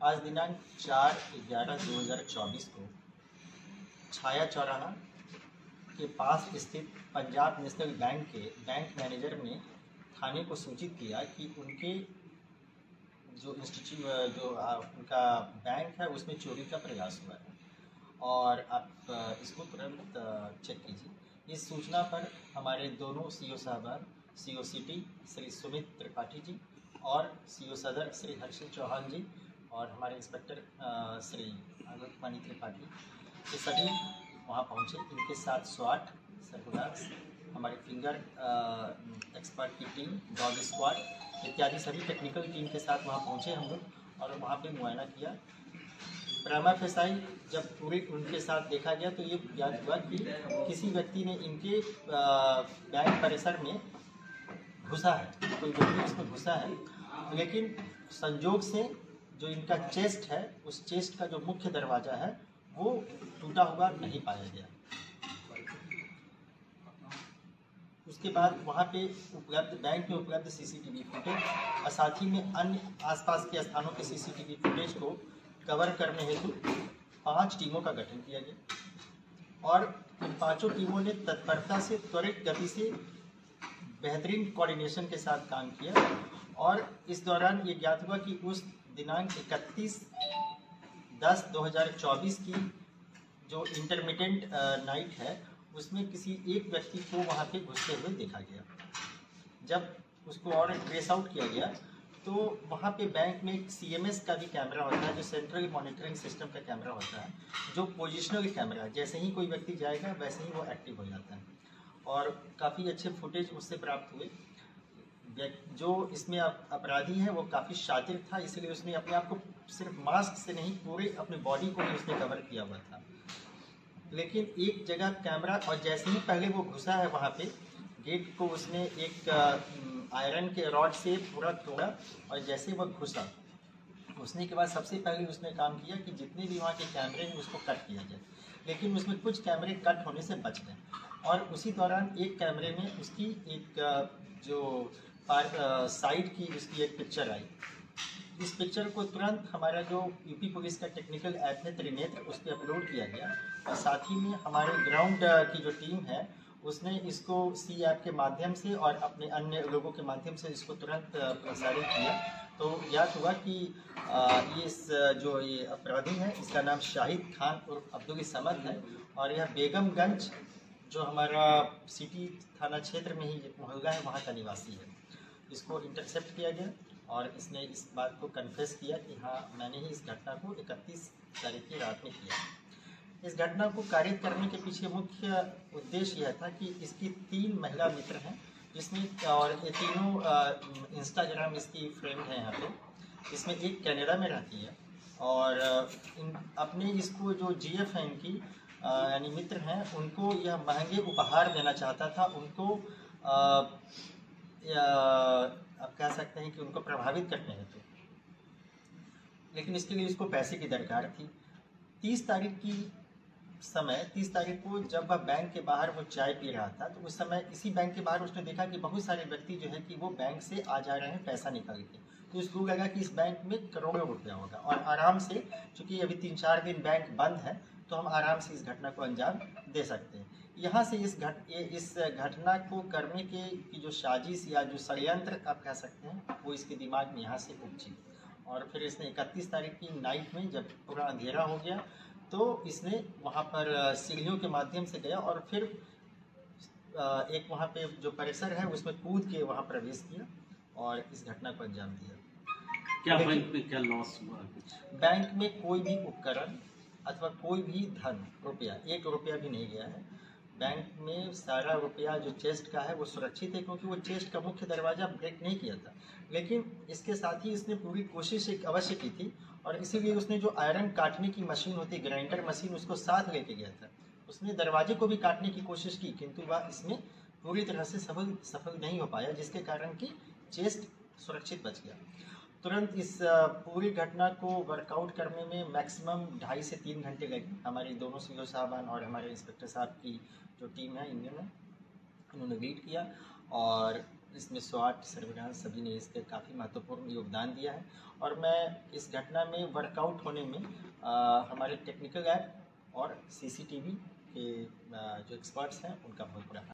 आज दिनांक 4/11/2024 को छाया चौराहा के पास स्थित पंजाब नेशनल बैंक के बैंक मैनेजर ने थाने को सूचित किया कि उनके जो उनका बैंक है उसमें चोरी का प्रयास हुआ है और आप इसको तुरंत चेक कीजिए। इस सूचना पर हमारे दोनों सीओ साहबान, सीओ सिटी श्री सुमित त्रिपाठी जी और सीओ सदर श्री हर्षित चौहान जी और हमारे इंस्पेक्टर श्री आलोकमणि त्रिपाठी, ये सभी वहाँ पहुँचे। इनके साथ स्वाट, सर्कुलर्स, हमारे फिंगर एक्सपर्ट की टीम, डॉग स्क्वाड इत्यादि सभी टेक्निकल टीम के साथ वहाँ पहुँचे हम लोग और वहाँ पे मुआयना किया। प्रमा फेसाई जब पूरे उनके साथ देखा गया तो ये ज्ञात हुआ कि किसी व्यक्ति ने इनके बैंक परिसर में घुसा है, कोई व्यक्ति इसमें घुसा है, लेकिन संजोग से जो इनका चेस्ट है उस चेस्ट का जो मुख्य दरवाज़ा है वो टूटा हुआ नहीं पाया गया। उसके बाद वहाँ पे उपलब्ध बैंक में उपलब्ध सीसीटीवी फुटेज और साथ ही में अन्य आसपास के स्थानों के सीसीटीवी फुटेज को कवर करने हेतु 5 टीमों का गठन किया गया और इन 5 टीमों ने तत्परता से, त्वरित गति से, बेहतरीन कोऑर्डिनेशन के साथ काम किया और इस दौरान ये ज्ञात हुआ कि उस दिनांक 31/10/2024 की जो इंटरमिटेंट नाइट है उसमें किसी एक व्यक्ति को वहाँ पे घुसते हुए देखा गया। जब उसको और ट्रेस आउट किया गया तो वहाँ पे बैंक में एक CMS का भी कैमरा होता है, जो सेंट्रल मॉनिटरिंग सिस्टम का कैमरा होता है, जो पोजिशनल कैमरा है, जैसे ही कोई व्यक्ति जाएगा वैसे ही वो एक्टिव हो जाता है और काफ़ी अच्छे फुटेज उससे प्राप्त हुए। जो इसमें अपराधी है वो काफ़ी शातिर था, इसलिए उसने अपने आप को सिर्फ मास्क से नहीं पूरे अपने बॉडी को भी उसने कवर किया हुआ था। लेकिन एक जगह कैमरा, और जैसे ही पहले वो घुसा है वहाँ पे गेट को उसने एक आयरन के रॉड से पूरा तोड़ा और जैसे वो घुसने के बाद सबसे पहले उसने काम किया कि जितने भी वहाँ के कैमरे हैं उसको कट किया जाए, लेकिन उसमें कुछ कैमरे कट होने से बच गए और उसी दौरान एक कैमरे में उसकी एक जो साइड की उसकी एक पिक्चर आई। इस पिक्चर को तुरंत हमारा जो यूपी पुलिस का टेक्निकल ऐप है त्रिनेत्र, उस पर अपलोड किया गया और साथ ही में हमारे ग्राउंड की जो टीम है उसने इसको सी ऐप के माध्यम से और अपने अन्य लोगों के माध्यम से इसको तुरंत प्रसारित किया। तो याद हुआ कि ये अपराधी है इसका नाम शाहिद खान उर्फ अब्दुल समद है और यह बेगमगंज जो हमारा सिटी थाना क्षेत्र में ही एक मोहल्ला है वहाँ का निवासी है। इसको इंटरसेप्ट किया गया और इसने इस बात को कन्फेस किया कि हाँ, मैंने ही इस घटना को 31 तारीख की रात में किया। इस घटना को कारित करने के पीछे मुख्य उद्देश्य यह था कि इसकी 3 महिला मित्र हैं जिसमें, और ये तीनों इंस्टाग्राम इसकी फ्रेंड है यहाँ पे। इसमें एक कनाडा में रहती है और अपने इसको जो GF है इनकी यानी मित्र हैं, उनको यह महंगे उपहार देना चाहता था, उनको आप कह सकते हैं कि उनको प्रभावित करने हेतु, लेकिन इसके लिए इसको पैसे की दरकार थी। 30 तारीख को जब वह बैंक के बाहर वो चाय पी रहा था तो उस समय इसी बैंक के बाहर उसने देखा कि बहुत सारे व्यक्ति जो है कि वो बैंक से आ जा रहे हैं पैसा निकाल के, तो उसको लगा कि इस बैंक में करोड़ों रुपया होगा और आराम से, चूँकि अभी 3-4 दिन बैंक बंद है तो हम आराम से इस घटना को अंजाम दे सकते हैं। यहाँ से इस घटना को करने की जो साजिश या जो षड्यंत्र आप कह सकते हैं वो इसके दिमाग में यहाँ से उपजी और फिर इसने 31 तारीख की नाइट में जब पूरा अंधेरा हो गया तो इसने वहाँ पर सीढ़ियों के माध्यम से गया और फिर एक वहाँ पे जो परिसर है उसमें कूद के वहाँ प्रवेश किया और इस घटना को अंजाम दिया। क्या बैंक में क्या लॉस हुआ? बैंक में कोई भी उपकरण अथवा कोई भी धन, रुपया, 1 रुपया भी नहीं गया है। बैंक में सारा रुपया जो चेस्ट का है वो सुरक्षित है क्योंकि वो चेस्ट का मुख्य दरवाज़ा ब्रेक नहीं किया था, लेकिन इसके साथ ही इसने पूरी कोशिश एक अवश्य की थी और इसीलिए उसने जो आयरन काटने की मशीन होती है, ग्राइंडर मशीन, उसको साथ लेके गया था। उसने दरवाजे को भी काटने की कोशिश की किंतु वह इसमें पूरी तरह से सफल नहीं हो पाया, जिसके कारण कि चेस्ट सुरक्षित बच गया। तुरंत इस पूरी घटना को वर्कआउट करने में मैक्सिमम 2.5 से 3 घंटे लगे। हमारी दोनों सीओ साहबान और हमारे इंस्पेक्टर साहब की जो टीम है इन्होंने लीड किया और इसमें स्वाट, सर्विलांस सभी ने इसके काफ़ी महत्वपूर्ण योगदान दिया है। और मैं इस घटना में वर्कआउट होने में हमारे टेक्निकल ऐप और CCTV के जो एक्सपर्ट्स हैं उनका बहुत बड़ा